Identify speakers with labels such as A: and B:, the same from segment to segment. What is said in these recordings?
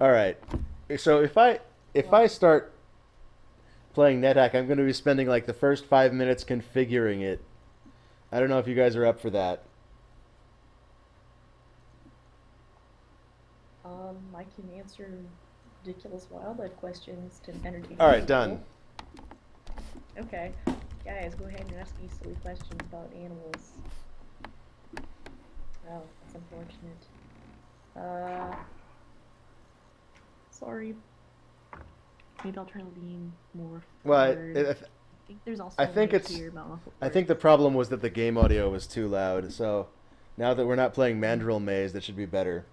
A: All right. So if I start playing Nethack, I'm going to be spending like the first 5 minutes configuring it. I don't know if you guys are up for that.
B: I can answer ridiculous wildlife questions to entertain
A: All right, done.
B: people. Okay, guys, go ahead and ask me silly questions about animals. Oh, that's unfortunate. Uh, sorry. Maybe I'll try to lean more
A: Well,
B: forward. I think there's
A: I
B: also a
A: think
B: note
A: it's
B: here about muffled
A: I think the
B: words.
A: problem was that the game audio was too loud. So now that we're not playing Mandrill Maze, that should be better.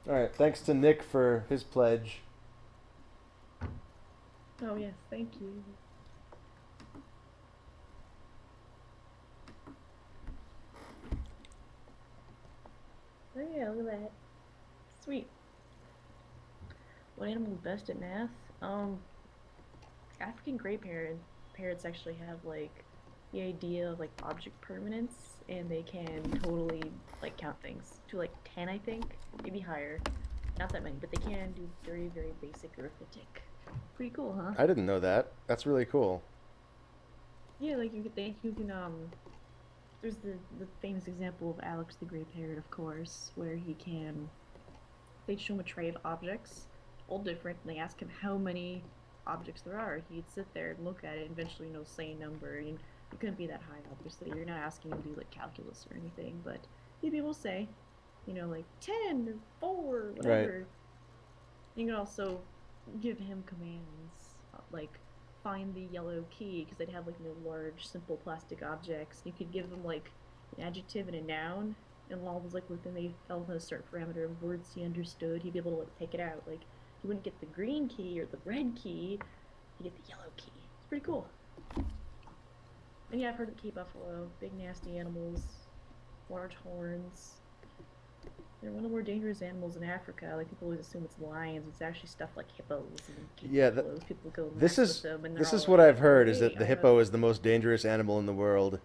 A: All right. Thanks to Nick for his pledge.
B: Oh yes, thank you. Oh yeah, look at that. Sweet. What animal is best at math? African gray parrots actually have like the idea of like object permanence, and they can totally like count things to like 10, I think, maybe higher. Not that many, but they can do very, very basic arithmetic. Pretty cool, huh?
A: I didn't know that. That's really cool.
B: Yeah, like you can there's the famous example of Alex the Gray Parrot, of course, where he can they show him a tray of objects, all different, and they ask him how many objects there are. He'd sit there and look at it and eventually, say a number. And it couldn't be that high, obviously. You're not asking him to do like calculus or anything, but he'd be able to say, like 10 or 4 or
A: Right.
B: whatever. You can also give him commands like find the yellow key because they'd have like large, simple plastic objects. You could give them like an adjective and a noun, and all was like within they fell within a certain parameter of words he understood. He'd be able to like take it out. Like he wouldn't get the green key or the red key. He'd get the yellow key. It's pretty cool. And yeah, I've heard of Cape buffalo, big nasty animals, large horns. They're one of the more dangerous animals in Africa. Like people always assume it's lions. It's actually stuff like hippos and Cape
A: Yeah.
B: buffaloes. People go
A: This
B: nuts with
A: is
B: them, and they're
A: this
B: all
A: is what
B: like,
A: I've
B: "Oh,
A: heard is
B: hey,
A: that the
B: I'm
A: hippo
B: a
A: is the most dangerous animal in the world.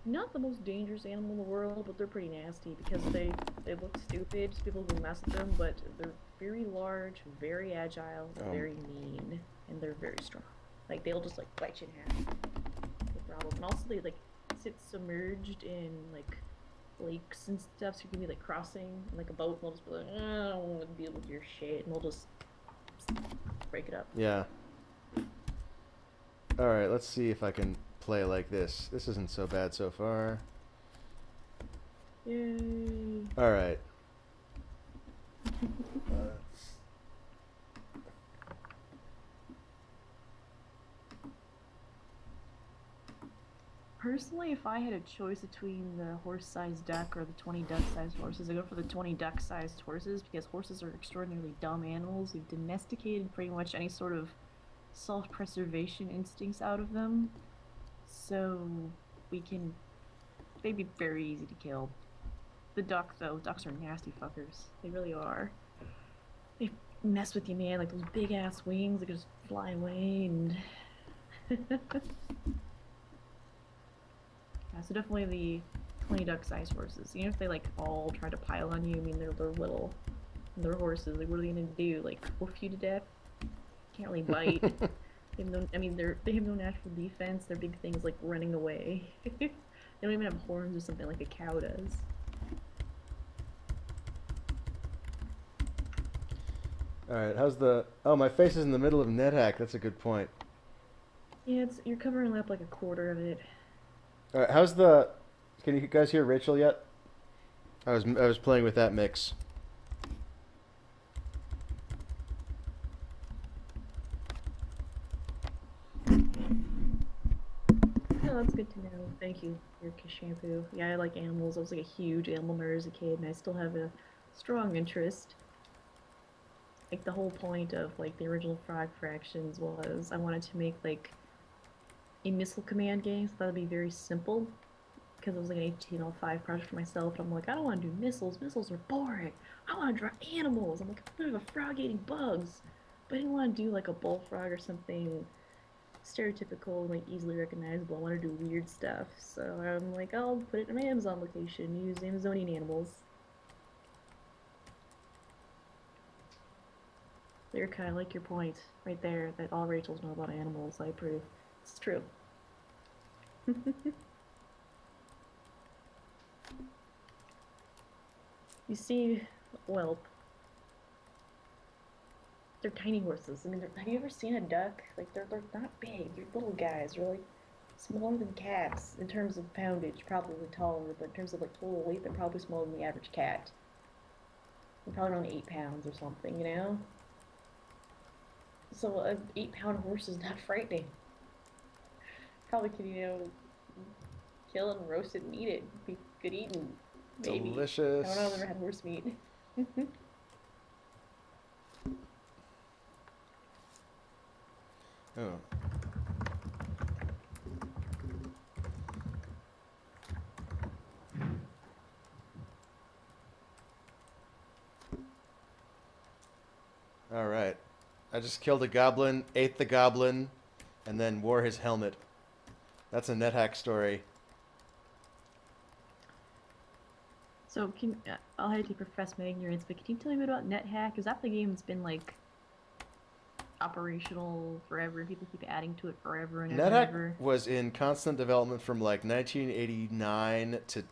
B: not the most dangerous animal in the world, but they're pretty nasty because they look stupid to people who mess with them, but they're very large, very agile,
A: Um,
B: very mean, and they're very strong. Like they'll just like bite you in half, no problem. And also they like sit submerged in like lakes and stuff, so you can be like crossing in, like a boat, and they'll just be like, I don't want to deal with your shit, and they'll just break it up.
A: yeah. All right. Let's see if I can play like this. This isn't so bad so far.
B: Yay!
A: All right.
B: Personally, if I had a choice between the horse-sized duck or the 20 duck-sized horses, I go for the 20 duck-sized horses because horses are extraordinarily dumb animals. We've domesticated pretty much any sort of self-preservation instincts out of them, so we can. They'd be very easy to kill. The duck, though, ducks are nasty fuckers. They really are. They mess with you, man. Like those big ass wings, they can just fly away and. Yeah, so definitely the 20 duck sized horses. Even if they like all try to pile on you, I mean they're little. They're horses. Like what are they gonna do? Like hoof you to death? Can't really bite. They have no. I mean they have no natural defense. Their big thing is like running away. They don't even have horns or something like a cow does.
A: All right. How's the? Oh, my face is in the middle of NetHack. That's a good point.
B: Yeah, it's you're covering up like a quarter of it.
A: All right. How's the? Can you guys hear Rachel yet? I was playing with that mix.
B: Oh, that's good to know. Thank you, your shampoo. Yeah, I like animals. I was like a huge animal nerd as a kid, and I still have a strong interest. Like the whole point of like the original Frog Fractions was I wanted to make like a missile command game, so that'd be very simple. because it was like an HTML5 project for myself, and I'm like, I don't want to do missiles. Missiles are boring. I want to draw animals. I'm like, I'm gonna have a frog eating bugs, but I didn't want to do like a bullfrog or something stereotypical and like easily recognizable. I want to do weird stuff, so I'm like, I'll put it in my Amazon location. Use Amazonian animals. They're kind of like your point right there that all Rachels know about animals. I approve. It's true. You see, whelp. They're tiny horses. I mean, have you ever seen a duck? Like they're not big. They're little guys. They're like smaller than cats in terms of poundage. Probably taller, but in terms of like total weight, they're probably smaller than the average cat. They're probably around 8 pounds or something. You know. So an 8 pound horse is not frightening. Probably could kill it and roast it and eat it. Be good eating. Maybe.
A: Delicious.
B: I don't know. I've never had horse meat.
A: Oh. All right. I just killed a goblin, ate the goblin, and then wore his helmet. That's a Nethack story.
B: So I'll hate to profess my ignorance, but can you tell me a bit about Nethack? Is that the game that's been like operational forever and people keep adding to it forever and ever and
A: Nethack
B: ever?
A: was in constant development from like 1989 to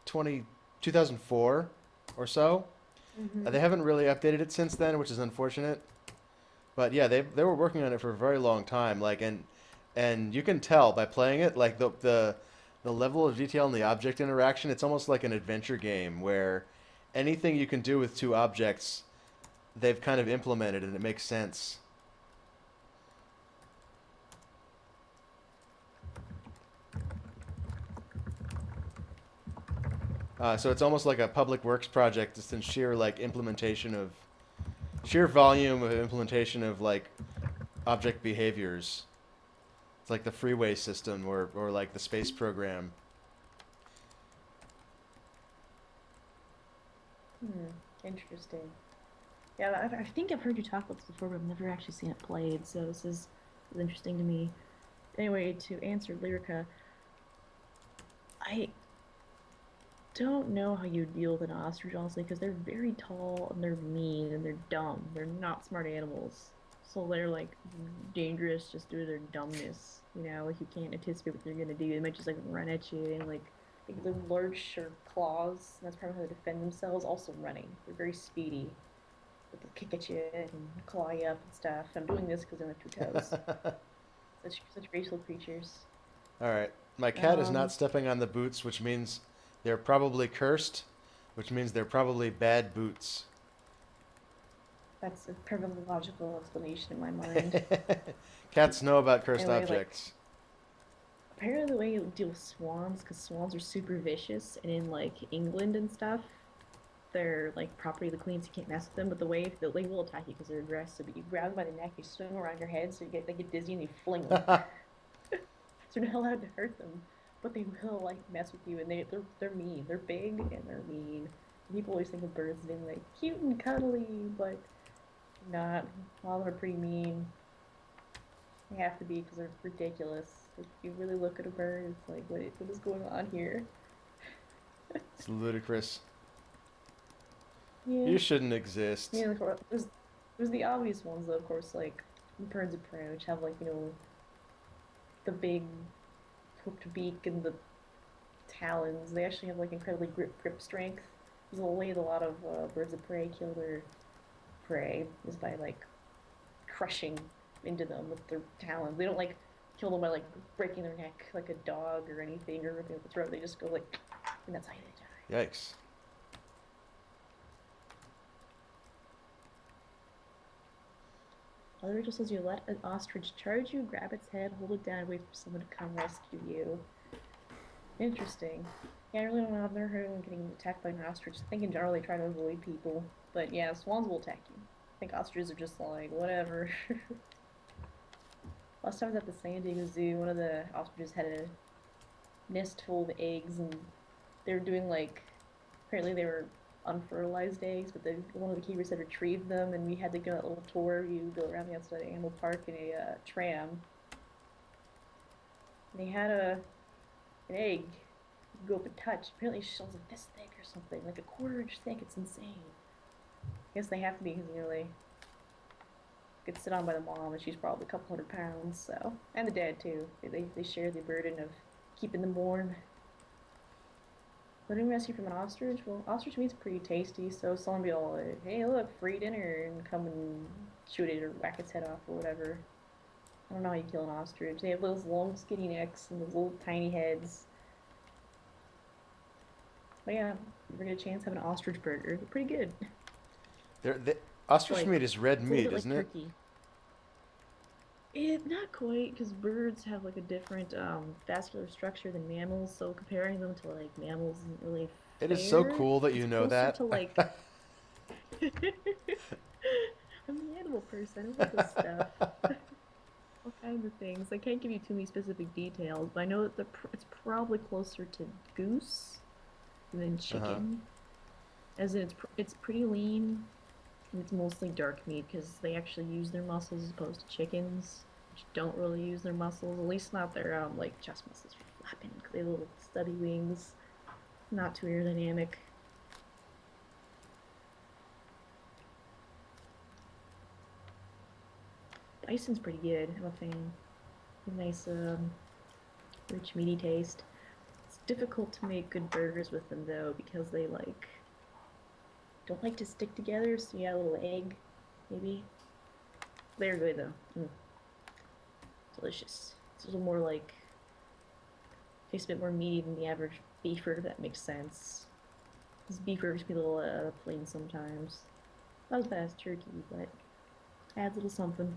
A: 2004 or so.
B: Mm-hmm.
A: They haven't really updated it since then, which is unfortunate. But yeah, they were working on it for a very long time. Like and you can tell by playing it, like the level of detail in the object interaction. It's almost like an adventure game where anything you can do with two objects, they've kind of implemented, and it makes sense. So it's almost like a public works project, just in sheer like implementation of sheer volume of implementation of like object behaviors. It's like the freeway system or like the space program.
B: Hmm. Interesting. Yeah, I think I've heard you talk about this before, but I've never actually seen it played. So this is interesting to me. Anyway, to answer Lyrica, I don't know how you deal with an ostrich, honestly, because they're very tall and they're mean and they're dumb. They're not smart animals. So they're like dangerous just due to their dumbness. Like you can't anticipate what they're gonna do. They might just like run at you and like the large sharp claws. And that's probably how they defend themselves. Also running. They're very speedy. But they'll kick at you and claw you up and stuff. I'm doing this because they have 2 toes. Such graceful creatures.
A: All right. My cat is not
B: Um,
A: stepping on the boots, which means they're probably cursed, which means they're probably bad boots.
B: that's a perfectly logical explanation in my mind.
A: Cats know about cursed
B: Anyway, like
A: objects.
B: apparently the way you deal with swans, because swans are super vicious, and in like England and stuff, they're like property of the queen, so you can't mess with them. But the way they will attack you because they're aggressive. But you grab them by the neck, you swing around your head, so they get dizzy, and you fling them. So you're not allowed to hurt them, but they will like mess with you, and they're mean. They're big and they're mean. People always think of birds being like cute and cuddly, but not. All of them are pretty mean. They have to be because they're ridiculous. If you really look at a bird, it's like, what is going on here?
A: It's ludicrous.
B: Yeah.
A: You shouldn't exist.
B: Yeah, there's the obvious ones though, of course, like birds of prey, which have like the big hooked beak and the talons. They actually have like incredibly grip strength. There's a way that a lot of birds of prey kill their prey is by like crushing into them with their talons. They don't like kill them by like breaking their neck like a dog or anything or ripping out the throat. They just go like, and that's how they die.
A: Yikes.
B: Mother Rachel says you let an ostrich charge you, grab its head, hold it down, and wait for someone to come rescue you. Interesting. Yeah, I really don't know. I've never heard of anyone getting attacked by an ostrich. I think in general they try to avoid people. But yeah, swans will attack you. I think ostriches are just like, whatever. Last time I was at the San Diego Zoo, one of the ostriches had a nest full of eggs, and they were doing like, apparently they were unfertilized eggs, but one of the keepers had retrieved them, and we had to go on a little tour. You go around the outside animal park in a tram. And they had an egg you go up and touch. Apparently, shells like this thick or something, like a quarter-inch thick. It's insane. I guess they have to be because they get sit on by the mom, and she's probably a couple 100 pounds. So, and the dad too. They share the burden of keeping them warm. Living rescue from an ostrich? Well, ostrich meat's pretty tasty, so someone be all like, hey, look, free dinner, and come and shoot it or whack its head off or whatever. I don't know how you kill an ostrich. They have those long, skinny necks and those little tiny heads. But yeah, if you ever get a chance to have an ostrich burger, they're pretty good.
A: Ostrich
B: Like,
A: meat is red
B: it's a
A: meat,
B: little bit
A: isn't
B: like
A: it?
B: turkey. Not quite, because birds have like a different vascular structure than mammals, so comparing them to like mammals isn't really
A: It is so
B: fair.
A: cool that
B: It's
A: you know
B: closer
A: that.
B: to like. I'm the animal person. I know about this stuff. All kinds of things. I can't give you too many specific details, but I know that it's probably closer to goose than
A: Uh-huh.
B: chicken. As in, it's pretty lean, and it's mostly dark meat because they actually use their muscles as opposed to chickens, which don't really use their muscles. At least not their like chest muscles for flapping. 'Cause they have little stubby wings. Not too aerodynamic. Bison's pretty good. I'm a fan. A nice, rich, meaty taste. It's difficult to make good burgers with them though because they like don't like to stick together. So you add a little egg, maybe. They're good though. Delicious. It's a little more like tastes a bit more meaty than the average beef burger. If that makes sense. Because beef burgers can be a little plain sometimes. Not as bad as turkey, but adds a little something.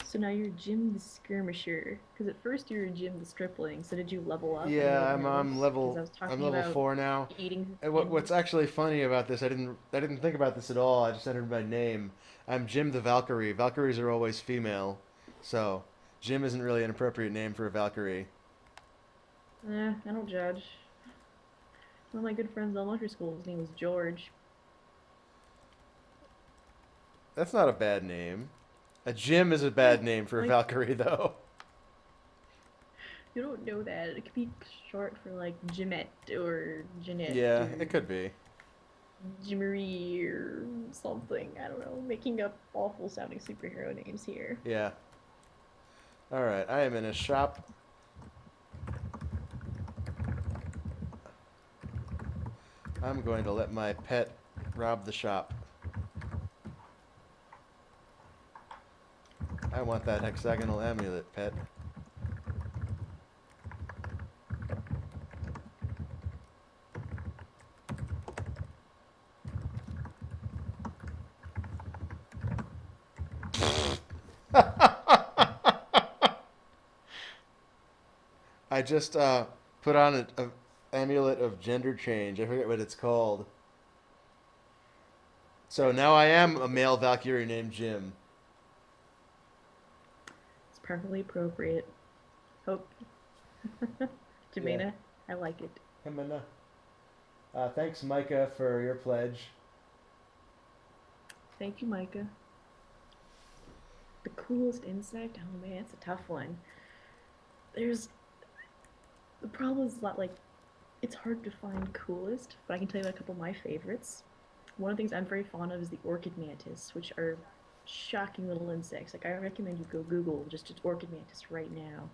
B: So now you're Jim the Skirmisher. Because at first you were Jim the Stripling. So did you level up? I know
A: Yeah,
B: what that
A: I'm
B: is. Because I
A: level
B: was
A: I'm
B: talking
A: level
B: about
A: 4 now.
B: eating
A: And what's
B: animals.
A: actually funny about this, I didn't think about this at all. I just entered my name. I'm Jim the Valkyrie. Valkyries are always female, so Jim isn't really an appropriate name for a Valkyrie.
B: I don't judge. One of my good friends in elementary school, his name was George.
A: That's not a bad name. A Jim is a bad name for a
B: Like,
A: Valkyrie, though.
B: you don't know that. It could be short for like Jimette or Jeanette
A: Yeah,
B: or
A: it could be.
B: Jimmery or something. I don't know. Making up awful sounding superhero names here.
A: Yeah. All right, I am in a shop. I'm going to let my pet rob the shop. I want that hexagonal amulet, pet. I just put on a amulet of gender change. I forget what it's called. So now I am a male Valkyrie named Jim.
B: It's perfectly appropriate. Hope.
A: Yeah.
B: Jimena, I like it.
A: Himana. Thanks, Micah, for your pledge.
B: Thank you, Micah. The coolest insect? Oh man, it's a tough one. There's the problem is not like it's hard to find coolest, but I can tell you about a couple of my favorites. One of the things I'm very fond of is the orchid mantis, which are shocking little insects. Like I recommend you go Google just orchid mantis right now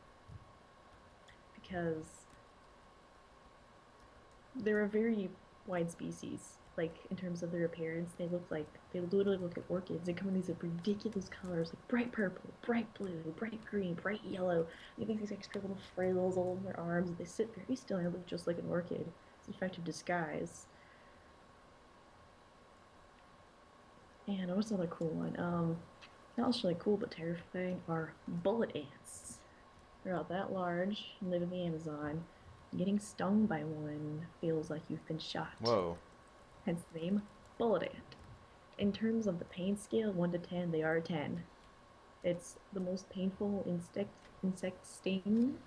B: because they're a very wide species. Like in terms of their appearance, they literally look like orchids. They come in these ridiculous colors, like bright purple, bright blue, bright green, bright yellow. They have these extra little frills all in their arms. They sit very still and look just like an orchid. It's an effective disguise. And what's another cool one? Not really cool but terrifying are bullet ants. They're about that large and live in the Amazon. Getting stung by one feels like you've been shot.
A: Whoa.
B: Hence the name bullet ant. In terms of the pain scale, 1 to 10, they are a 10. It's the most painful insect sting,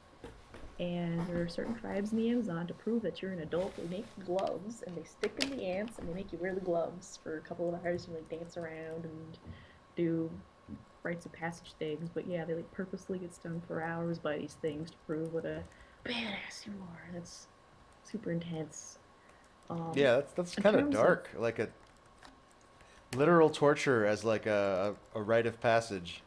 B: and there are certain tribes in the Amazon to prove that you're an adult. They make gloves and they stick in the ants and they make you wear the gloves for a couple of hours and like dance around and do rites of passage things. But yeah, they like purposely get stung for hours by these things to prove what a badass you are. That's super intense. Um,
A: Yeah, that's
B: in
A: kind of
B: terms of
A: dark. Like a literal torture as like a rite of passage.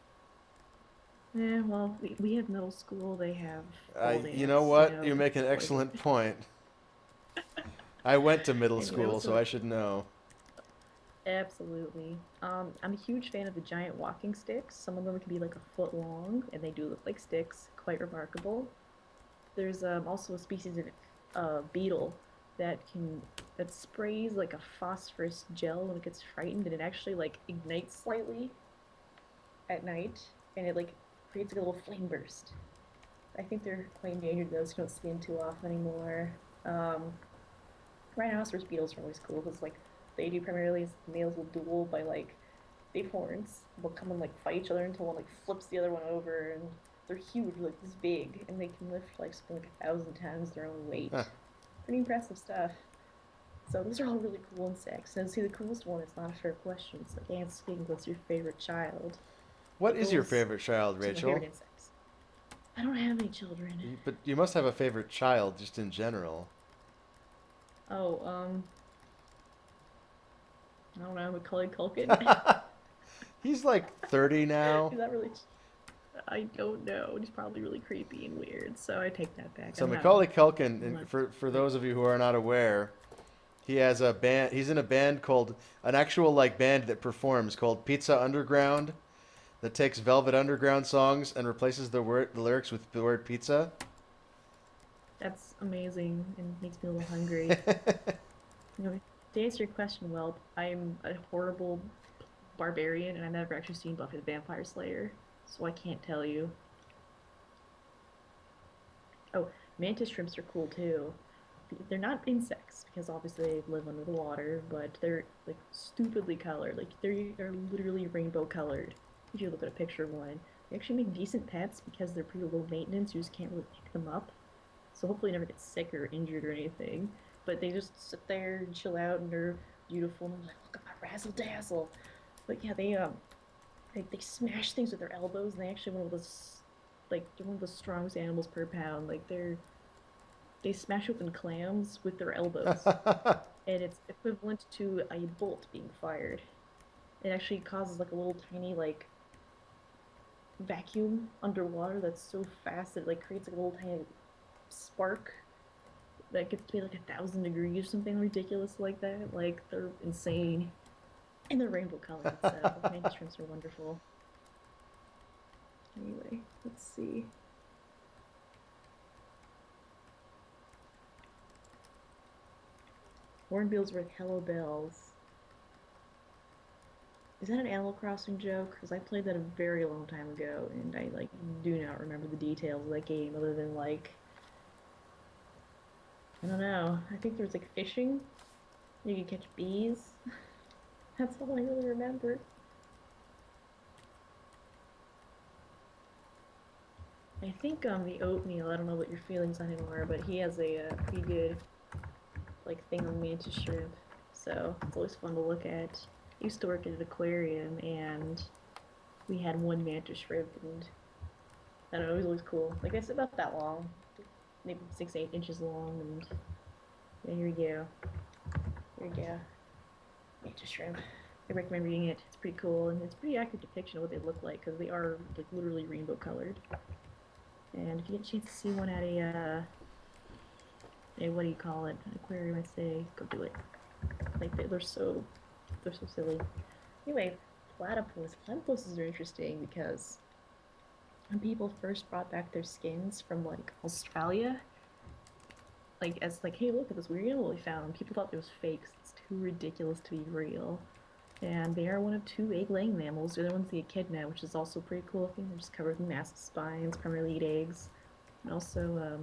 B: well, we have middle school. They have pole
A: You know
B: dance.
A: what? You make an
B: Before they.
A: excellent point. I went to middle
B: Anyway,
A: school, so
B: so
A: I should know.
B: absolutely. I'm a huge fan of the giant walking sticks. Some of them can be like a foot long, and they do look like sticks. Quite remarkable. There's also a species of beetle that sprays like a phosphorus gel when it gets frightened, and it actually like ignites slightly at night, and it like creates like a little flame burst. I think they're quite endangered though, so you don't see them too often anymore. Um, Rhinoceros beetles are always cool because like they do primarily is males will duel by like they have horns. They'll come and like fight each other until one like flips the other one over, and they're huge, like this big, and they can lift like something like 1,000 times their own weight.
A: Huh.
B: Pretty impressive stuff. So those are all really cool insects. And see, the coolest one is not a fair question. It's like asking what's your favorite child.
A: What
B: It
A: is your
B: goes
A: favorite child,
B: to my favorite
A: Rachel?
B: insects. I don't have any children.
A: But you must have a favorite child just in general.
B: Oh, I don't know, Macaulay Culkin.
A: He's like 30 now.
B: Is that really? I don't know. He's probably really creepy and weird. So I take that back.
A: So Macaulay Culkin,
B: I'm not
A: for
B: like
A: those of you who are not aware, he has a band. He's in a band called an actual like band that performs called Pizza Underground that takes Velvet Underground songs and replaces the lyrics with the word pizza.
B: that's amazing and makes me a little hungry. To answer your question, well, I'm a horrible barbarian and I've never actually seen Buffy the Vampire Slayer, so I can't tell you. Oh, mantis shrimps are cool too. They're not insects because obviously they live under the water, but they're like stupidly colored. Like they are literally rainbow colored. If you look at a picture of one, they actually make decent pets because they're pretty low maintenance. You just can't really pick them up. So hopefully never get sick or injured or anything. But they just sit there and chill out and they're beautiful and I'm like, look at my razzle dazzle. But yeah, they smash things with their elbows and they actually one of those like they're one of the strongest animals per pound. Like they smash open clams with their elbows. And it's equivalent to a bolt being fired. It actually causes like a little tiny like vacuum underwater that's so fast that it like creates like a little tiny spark that gets to be like 1,000 degrees or something ridiculous like that. Like they're insane. And they're rainbow colored, so mantis shrimps are wonderful. Anyway, let's see. Hornbills were hello bells. Is that an Animal Crossing joke? Because I played that a very long time ago, and I like do not remember the details of that game other than like I don't know. I think there was like fishing. You could catch bees. That's all I really remember. I think the oatmeal. I don't know what your feelings on him are, but he has a pretty good like thing on mantis shrimp. So it's always fun to look at. I used to work at an aquarium, and we had one mantis shrimp, and I don't know, it was always cool. Like it's about that long, maybe 6, 8 inches long, and yeah, here we go. Here we go. Mantis shrimp. I recommend reading it. It's pretty cool, and it's a pretty accurate depiction of what they look like because they are like literally rainbow colored. And if you get a chance to see one at a what do you call it, an aquarium, I'd say go do it. Like they're so silly. Anyway, platypus. Platypuses are interesting because when people first brought back their skins from like Australia, like as like, hey, look at this weird animal we found. People thought it was fake. It's too ridiculous to be real. And they are one of two egg-laying mammals. The other one's the echidna, which is also pretty cool looking. They're just covered with massive spines, primarily eat eggs. And also,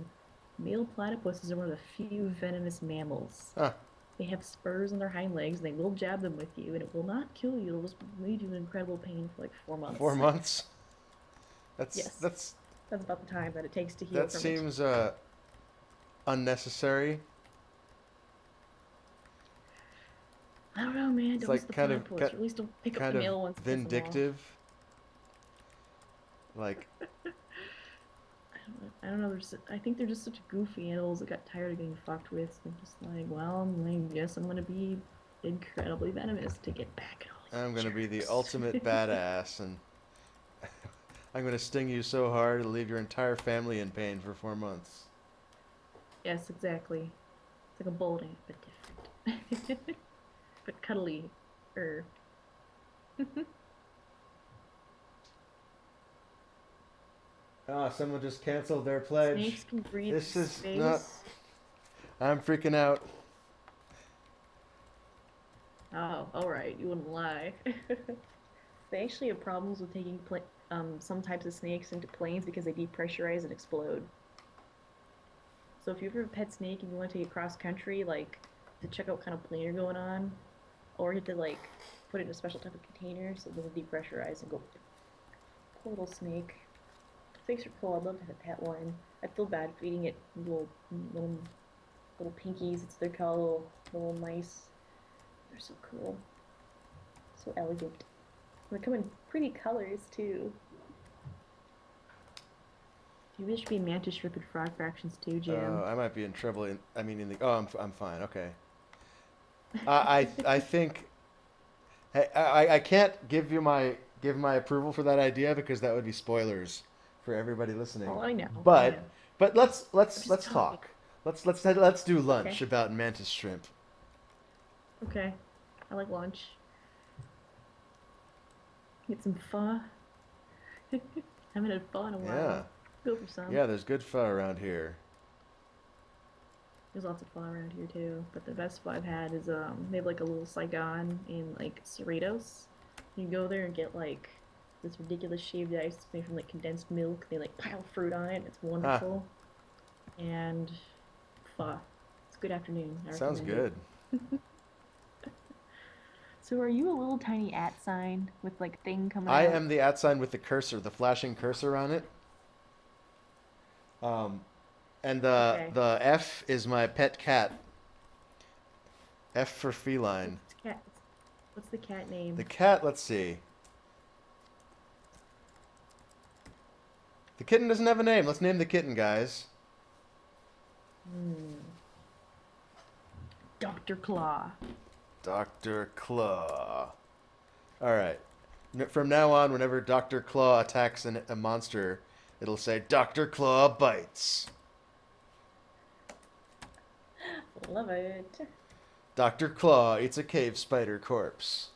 B: male platypuses are one of the few venomous mammals.
A: Huh.
B: They have spurs on their hind legs. They will jab them with you, and it will not kill you. It'll just leave you in incredible pain for like 4 months.
A: 4 months. That's
B: Yes,
A: that's
B: that's about the time that it takes to heal
A: that
B: from it.
A: seems unnecessary.
B: I don't know, man.
A: It's
B: Don't miss
A: like
B: the plot points. Or at least don't pick up the
A: kind of
B: male ones and piss them off.
A: vindictive. Like,
B: I don't know. I think they're just such goofy animals that got tired of getting fucked with. So they're just like, well, I guess I'm gonna be incredibly venomous to get back at all
A: I'm
B: you
A: gonna be the
B: jerks.
A: ultimate badass, and I'm gonna sting you so hard it'll leave your entire family in pain for 4 months.
B: Yes, exactly. It's like a bowling, but different. But cuddly. Er.
A: Ah, someone just canceled their pledge.
B: Snakes can breathe in
A: This is not.
B: space.
A: I'm freaking out.
B: Oh, alright, you wouldn't lie. They actually have problems with taking some types of snakes into planes because they depressurize and explode. So if you ever have a pet snake and you want to take it cross country, like to check out what kind of plane you're going on, or you have to like put it in a special type of container so it doesn't depressurize and go. Poor little snake. Snakes are cool. I'd love to have a pet one. I feel bad feeding it little little pinkies. It's they're called little mice. They're so cool, so elegant. They come in pretty colors too. Maybe there should be mantis shrimp and frog fractions too, Jim.
A: I might be in trouble. I mean, in the. Oh, I'm fine. Okay. I think. Hey, I can't give my approval for that idea because that would be spoilers for everybody listening.
B: Oh, I know. I
A: But
B: know.
A: let's
B: I'm just
A: let's
B: talking.
A: talk. Let's do lunch
B: Okay.
A: about mantis shrimp.
B: Okay. I like lunch. Get some pho. Haven't had pho in a
A: Yeah.
B: while. Go for some.
A: Yeah, there's good pho around here.
B: There's lots of pho around here too. But the best pho I've had is they have like a little Saigon in like Cerritos. You go there and get like this ridiculous shaved ice made from like condensed milk. They like pile fruit on it. It's
A: Huh.
B: wonderful. And pho. It's a good afternoon. I
A: Sounds
B: recommend
A: good.
B: it. So are you a little tiny at sign with like thing coming
A: I
B: out?
A: am the @ sign with the cursor, the flashing cursor on it. Um, and
B: Okay.
A: the F is my pet cat. F for feline.
B: What's cat? What's the cat
A: The
B: name?
A: cat, let's see. The kitten doesn't have a name. Let's name the kitten, guys.
B: Hmm. Dr. Claw.
A: Dr. Claw. All right. From now on, whenever Dr. Claw attacks a monster, it'll say Dr. Claw bites.
B: Love it.
A: Dr. Claw eats a cave spider corpse.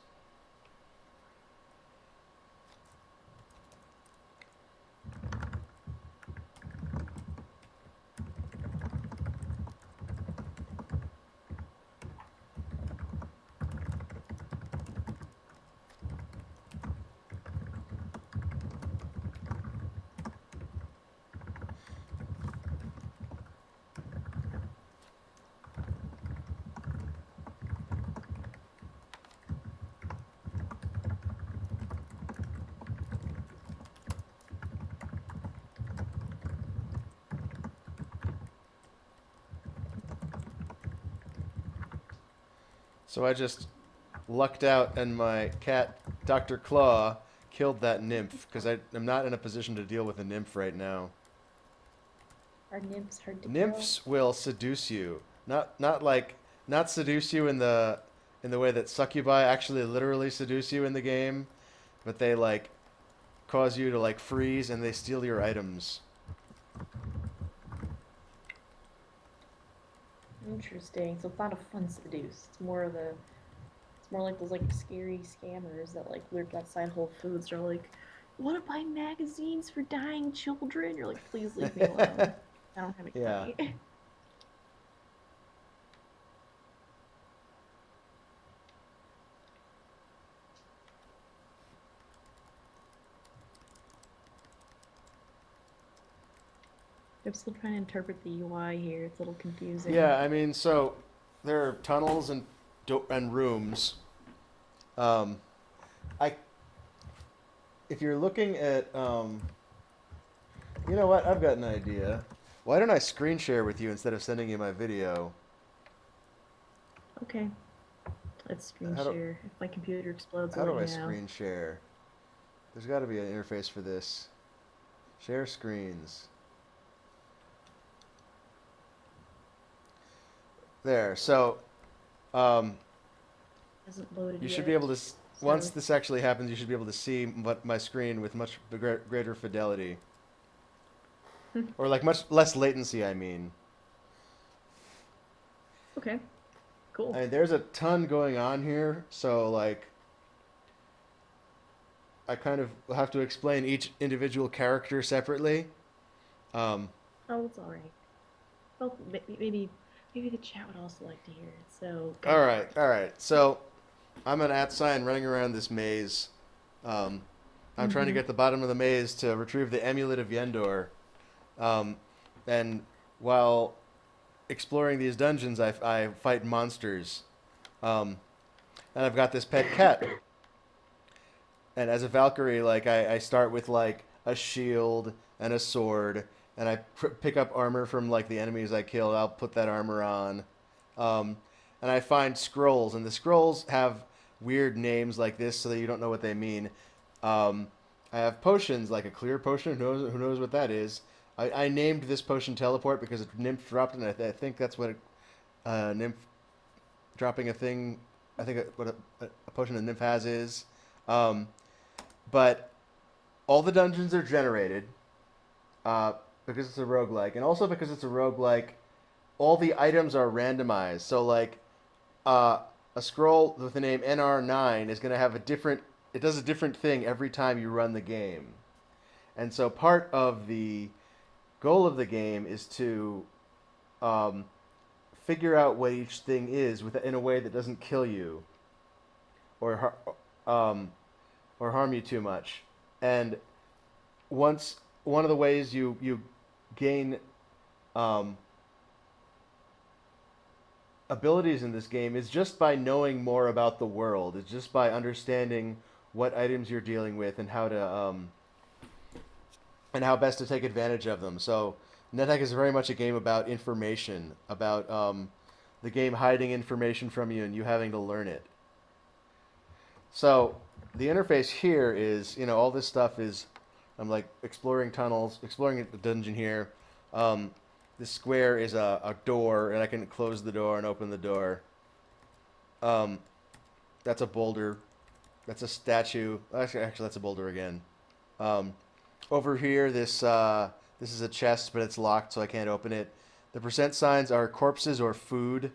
A: So I just lucked out, and my cat, Dr. Claw, killed that nymph because I'm not in a position to deal with a nymph right now.
B: Are nymphs hard to kill?
A: Nymphs will seduce you, not seduce you in the way that succubi actually literally seduce you in the game, but they like cause you to like freeze and they steal your items.
B: Interesting. So it's not a fun seduce. It's more like those like scary scammers that like lurk outside Whole Foods. They're like, "Want to buy magazines for dying children?" You're like, "Please leave me alone. I don't have any
A: Yeah.
B: money." I'm still trying to interpret the UI here. It's a little confusing.
A: Yeah, I mean, so there are tunnels and rooms. Um, I if you're looking at you know what? I've got an idea. Why don't I screen share with you instead of sending you my video?
B: Okay, let's screen
A: How do
B: share. If my computer explodes,
A: how
B: I'll let
A: do
B: you
A: I
B: know.
A: screen share? There's got to be an interface for this. Share screens. There. So, um,
B: Hasn't loaded
A: you should be
B: yet.
A: able to. Once
B: So,
A: this actually happens, you should be able to see my screen with much greater fidelity, or like much less latency. I mean,
B: okay, cool.
A: there's a ton going on here. So like, I kind of have to explain each individual character separately. Um,
B: Oh, it's all right. Well, maybe the chat would also like to hear it. So go
A: all
B: for
A: right,
B: it.
A: all right. So I'm an at sign running around this maze. Um, I'm trying to
B: Mm-hmm.
A: get the bottom of the maze to retrieve the amulet of Yendor. Um, and while exploring these dungeons, I fight monsters. Um, and I've got this pet cat. And as a Valkyrie, like I start with like a shield and a sword, and I pick up armor from like the enemies I kill. I'll put that armor on, um, and I find scrolls, and the scrolls have weird names like this, so that you don't know what they mean. Um, I have potions, like a clear potion. Who knows what that is? I named this potion teleport because a nymph dropped it, and I think that's what nymph dropping a thing. I think what a potion a nymph has is. Um, but all the dungeons are generated uh, because it's a roguelike, and also because it's a roguelike, all the items are randomized. So like uh, a scroll with the name NR9 is going to have a different. It does a different thing every time you run the game, and so part of the goal of the game is to um, figure out what each thing is in a way that doesn't kill you or um, or harm you too much. And once one of the ways you gain um, abilities in this game is just by knowing more about the world. It's just by understanding what items you're dealing with and how best to take advantage of them. So Nethack is very much a game about information, about the game hiding information from you and you having to learn it. So the interface here is, all this stuff is, I'm like exploring tunnels, exploring the dungeon here. Um, this square is a door, and I can close the door and open the door. Um, that's a boulder. That's a statue. Actually, that's a boulder again. Um, over here, this is a chest, but it's locked, so I can't open it. The percent signs are corpses or food.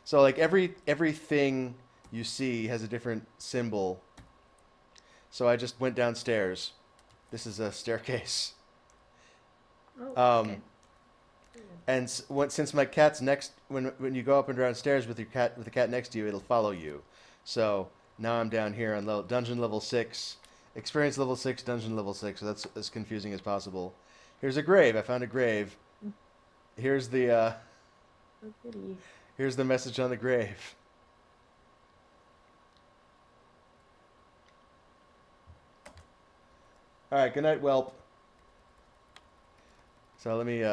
A: So like everything you see has a different symbol. So I just went downstairs. This is a staircase.
B: Oh,
A: Um,
B: okay. Cool.
A: and since my cat's next, when you go up and downstairs with the cat next to you, it'll follow you. So now I'm down here on dungeon level 6, experience level 6, dungeon level 6. So that's as confusing as possible. Here's a grave. I found a grave.
B: Mm,
A: Here's
B: so pretty.
A: here's the message on the grave. All right. Good night, whelp. So let me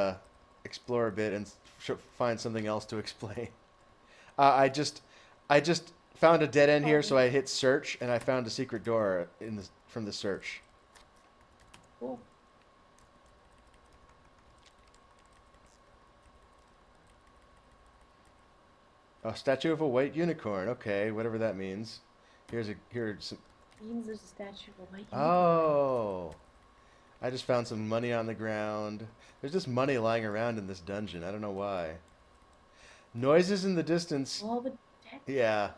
A: explore a bit and find something else to explain. I just found a dead end here, so
B: Oh,
A: I hit search and I found a secret door from the search.
B: cool.
A: A statue of a white unicorn. Okay, whatever that means. Here's some.
B: Means there's a statue of a white unicorn.
A: Oh, I just found some money on the ground. There's just money lying around in this dungeon. I don't know why. Noises in the distance.
B: All the dead.
A: Yeah,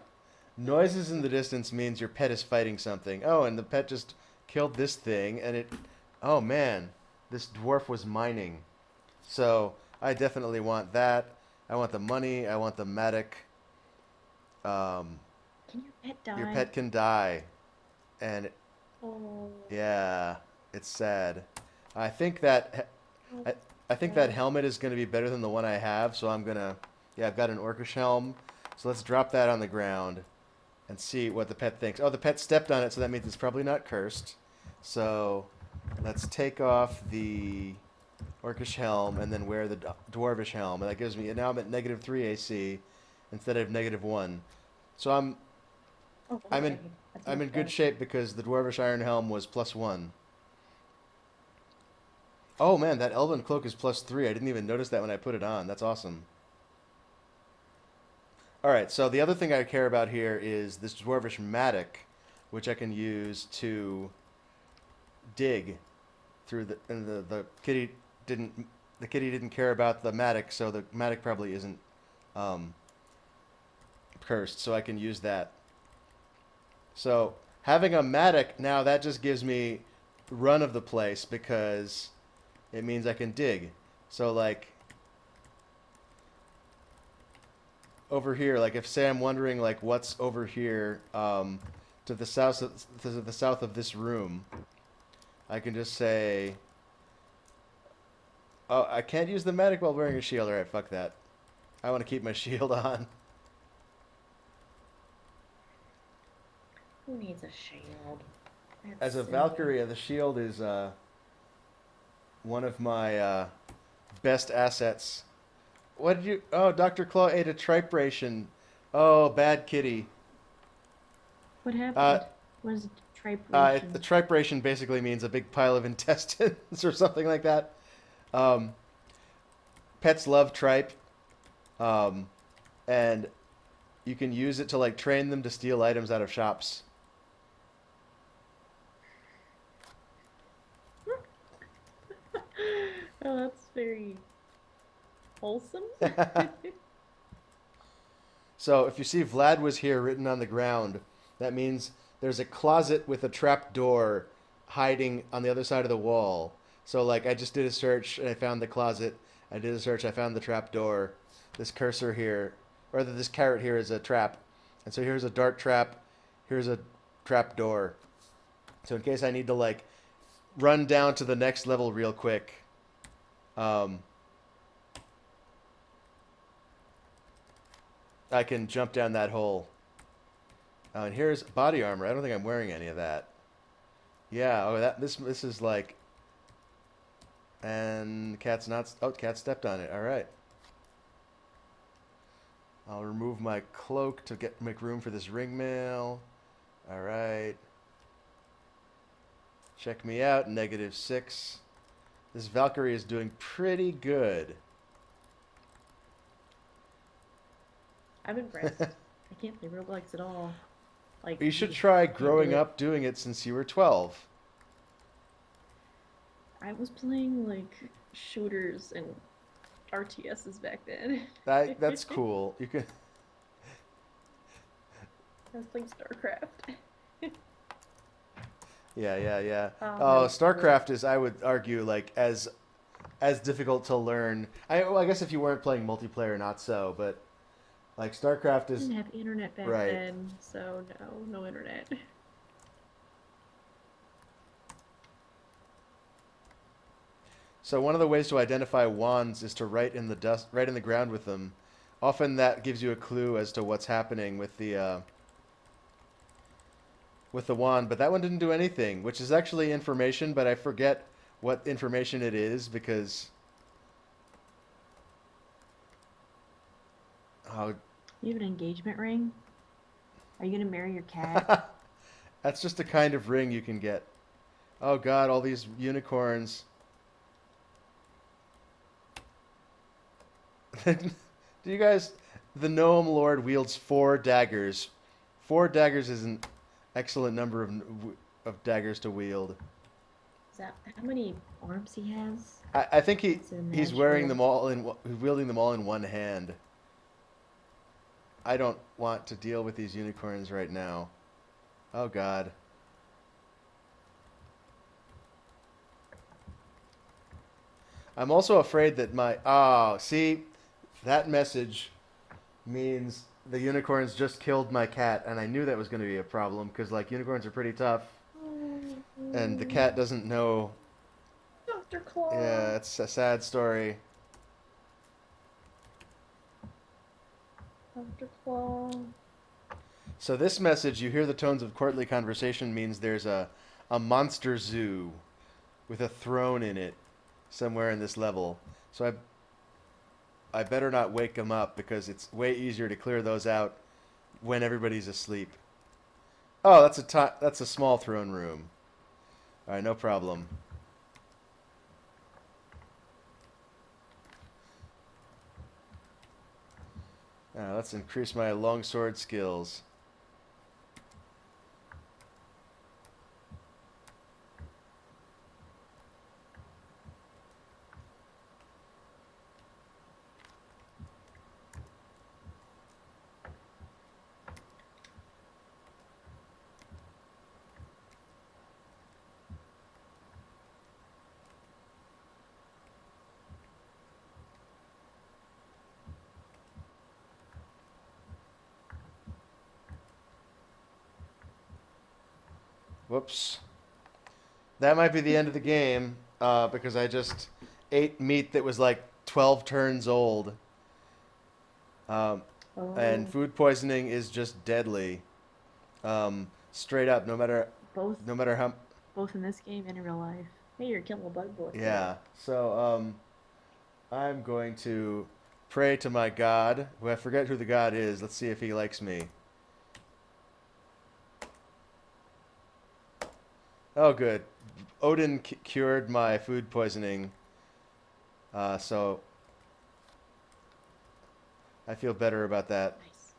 A: noises in the distance means your pet is fighting something. Oh, and the pet just killed this thing, and it. Oh man, this dwarf was mining. So I definitely want that. I want the money. I want the medic. Um,
B: Can your pet
A: your
B: die?
A: pet can die, and
B: Oh,
A: yeah, it's sad. I think that
B: oh,
A: I, I think that
B: sad.
A: helmet is going to be better than the one I have, so I'm gonna Yeah, I've got an orcish helm. So let's drop that on the ground and see what the pet thinks. Oh, the pet stepped on it, so that means it's probably not cursed. So let's take off the orcish helm and then wear the dwarvish helm. And that gives me, now I'm at -3 AC instead of -1. So
B: Oh,
A: I'm
B: okay.
A: in
B: That's
A: I'm
B: much
A: in good
B: better.
A: shape because the dwarvish iron helm was +1. Oh man, that elven cloak is +3. I didn't even notice that when I put it on. That's awesome. All right, so the other thing I care about here is this dwarvish mattock, which I can use to dig through the. And didn't the kitty didn't care about the mattock, so the mattock probably isn't um, cursed, so I can use that. So having a mattock now, that just gives me run of the place because it means I can dig. So like over here, like if say I'm wondering like what's over here to the south of this room, I can just say, oh, I can't use the medic while wearing a shield. All right, fuck that. I want to keep my shield on.
B: Who needs a shield?
A: As
B: That's
A: a
B: silly.
A: Valkyrie, the shield is one of my best assets. What did you? Oh, Dr. Claw ate a tripe ration. Oh, bad kitty.
B: What
A: Uh,
B: happened? What is
A: the
B: tripration?
A: tripe ration basically means a big pile of intestines or something like that. Um, Pets love tripe, um, and you can use it to like train them to steal items out of shops.
B: Oh, that's very wholesome.
A: So if you see Vlad was here written on the ground, that means there's a closet with a trap door hiding on the other side of the wall. So like I just did a search and I found the closet. I did a search, I found the trap door. This cursor here, or this carrot here is a trap. And so here's a dart trap, here's a trap door. So in case I need to like run down to the next level real quick, um, I can jump down that hole. And here's body armor. I don't think I'm wearing any of that. Yeah. Oh, this is like. And cat's not. Oh, cat stepped on it. All right. I'll remove my cloak to make room for this ring mail. All right. Check me out. -6. This Valkyrie is doing pretty good.
B: I'm impressed. I can't play Roblox at all. Like,
A: You should
B: ugh,
A: try
B: can't do
A: growing
B: it.
A: up doing it since you were 12.
B: I was playing like shooters and RTSs back then.
A: That's cool. You can.
B: I was playing StarCraft.
A: Yeah, yeah, yeah.
B: Oh, that
A: Oh,
B: was cool.
A: StarCraft is, I would argue, like as difficult to learn. Well, I guess if you weren't playing multiplayer, not so, but like StarCraft
B: I
A: is
B: didn't have internet back
A: right.
B: then, so no internet.
A: So one of the ways to identify wands is to write in the dust, write in the ground with them. Often that gives you a clue as to what's happening with the wand, but that one didn't do anything, which is actually information, but I forget what information it is because oh,
B: You have an engagement ring? Are you gonna marry your cat?
A: that's just a kind of ring you can get. Oh God, all these unicorns. Do you guys? The gnome lord wields 4 daggers. 4 daggers is an excellent number of daggers to wield.
B: Is that how many arms he has?
A: I think
B: That's
A: he's wearing
B: unimaginable.
A: them all he's wielding them all in one hand. I don't want to deal with these unicorns right now. Oh God. I'm also afraid that see, that message means the unicorns just killed my cat, and I knew that was going to be a problem because like unicorns are pretty tough, and the
B: Oh,
A: cat doesn't know.
B: Dr. Claw.
A: Yeah, it's a sad story.
B: Dr. Claw.
A: So this message, you hear the tones of courtly conversation, means there's a monster zoo with a throne in it somewhere in this level. So I better not wake them up because it's way easier to clear those out when everybody's asleep. Oh, that's a small throne room. All right, no problem. Let's increase my longsword skills. Whoops. That might be the end of the game because I just ate meat that was like 12 turns old. Um, and
B: Oh,
A: food poisoning is just deadly. Straight up,
B: both
A: no matter how.
B: both in this game and in real life. Hey, you're killing a bug boy.
A: Yeah. So I'm going to pray to my god, who I forget who the god is. Let's see if he likes me. Oh, good. Odin cured my food poisoning, so I feel better about that.
B: Nice.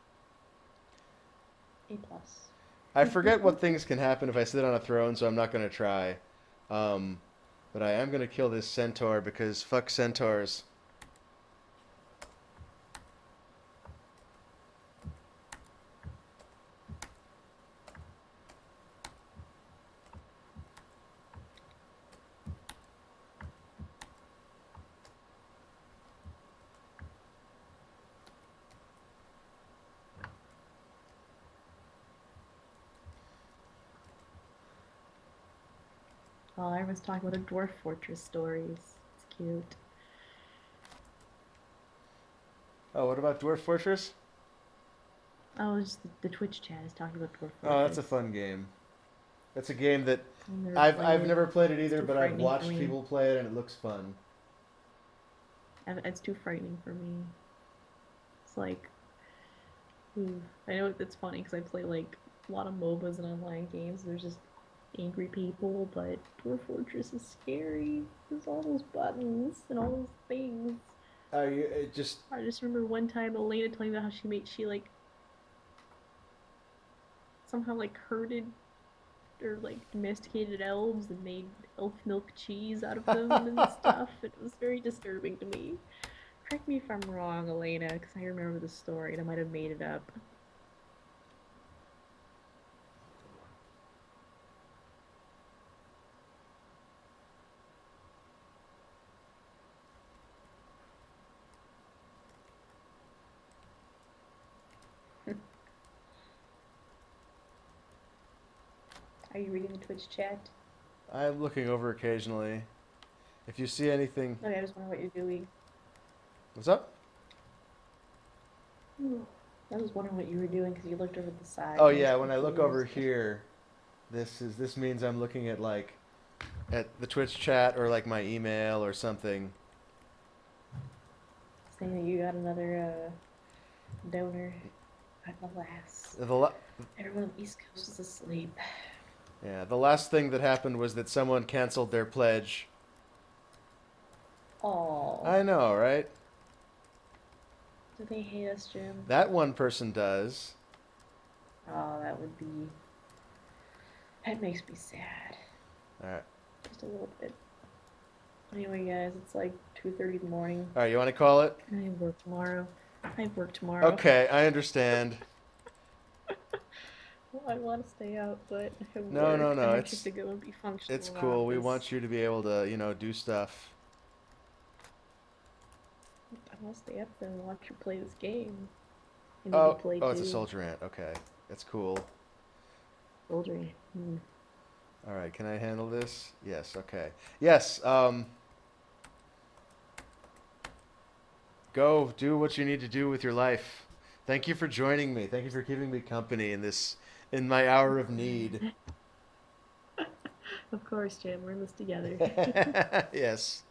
B: A plus.
A: I forget what things can happen if I sit on a throne, so I'm not going to try. Um, but I am going to kill this centaur because fuck centaurs.
B: Oh, everyone's talking about the dwarf fortress stories. It's cute.
A: Oh, what about Dwarf Fortress?
B: Oh, just the Twitch chat is talking about dwarf
A: Oh, that's a
B: fortress.
A: fun game. That's a game that
B: I've never played
A: I've
B: it.
A: never played it
B: It's
A: either,
B: too
A: but I've
B: frightening for
A: watched
B: me.
A: people play it and it looks fun.
B: It's too frightening for me. It's like, ooh. I know it's funny because I play like a lot of MOBAs and online games. There's just angry people, but Dwarf Fortress is scary. There's all those buttons and all those things.
A: It just
B: I just remember one time Elena telling me about how she like somehow like herded or like domesticated elves and made elf milk cheese out of them and stuff. It was very disturbing to me. Correct me if I'm wrong, Elena, because I remember the story and I might have made it up. Are you reading the Twitch chat?
A: I'm looking over occasionally. If you see anything,
B: Okay, I just wonder what you're doing.
A: what's up?
B: I was wondering what you were doing because you looked over the side.
A: Oh
B: I was
A: yeah, when I look over
B: confused.
A: here, this means I'm looking at like at the Twitch chat or like my email or something.
B: Saying that you got another donor. Alas,
A: The la-
B: everyone on the East Coast is asleep.
A: yeah, the last thing that happened was that someone canceled their pledge.
B: Oh,
A: I know, right?
B: do they hate us, Jim?
A: That one person does.
B: Oh, that would be. That makes me sad.
A: All right.
B: Just a little bit. Anyway, guys, it's like 2:30 in the morning.
A: All right, you want to call it?
B: I have work tomorrow. I have work tomorrow.
A: Okay, I understand.
B: Well, I want to stay out, but I have
A: No,
B: work.
A: no,
B: I
A: no.
B: have to go and be functional
A: It's
B: in the
A: cool. We
B: office.
A: want you to be able to, do stuff.
B: I want to stay up there and watch you play this game. And maybe play
A: Oh, it's a
B: too.
A: soldier ant. Okay, that's cool.
B: Soldier. Hmm.
A: All right, can I handle this? Yes. Okay. Yes. Go do what you need to do with your life. Thank you for joining me. Thank you for keeping me company in my hour of need.
B: Of course, Jim. We're in this together.
A: Yes.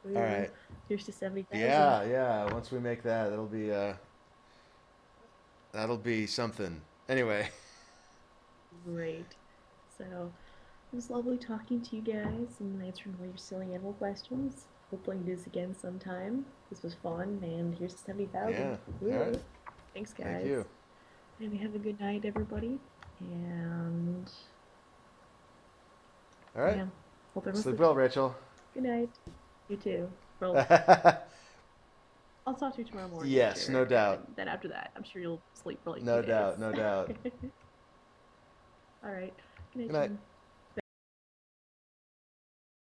A: All
B: Woo.
A: right.
B: Here's to 70,000.
A: Yeah, yeah. Once we make that, that'll be something. Anyway.
B: Great. So, it was lovely talking to you guys and answering all your silly animal questions. Hopefully, do this again sometime. This was fun, and here's to 70,000.
A: Yeah. All right.
B: Woo. Thanks,
A: Thank
B: guys.
A: you.
B: And have a good night, everybody. And
A: All right.
B: yeah, hope everyone
A: Sleep
B: sleeps
A: well,
B: well.
A: Rachel.
B: Good night. You too. Well, I'll talk to you tomorrow morning for
A: Yes,
B: sure.
A: no
B: And
A: doubt.
B: then after that, I'm sure you'll sleep for like
A: No
B: 2 days.
A: doubt. No doubt.
B: All right. Good night,
A: Good night.
B: Jim.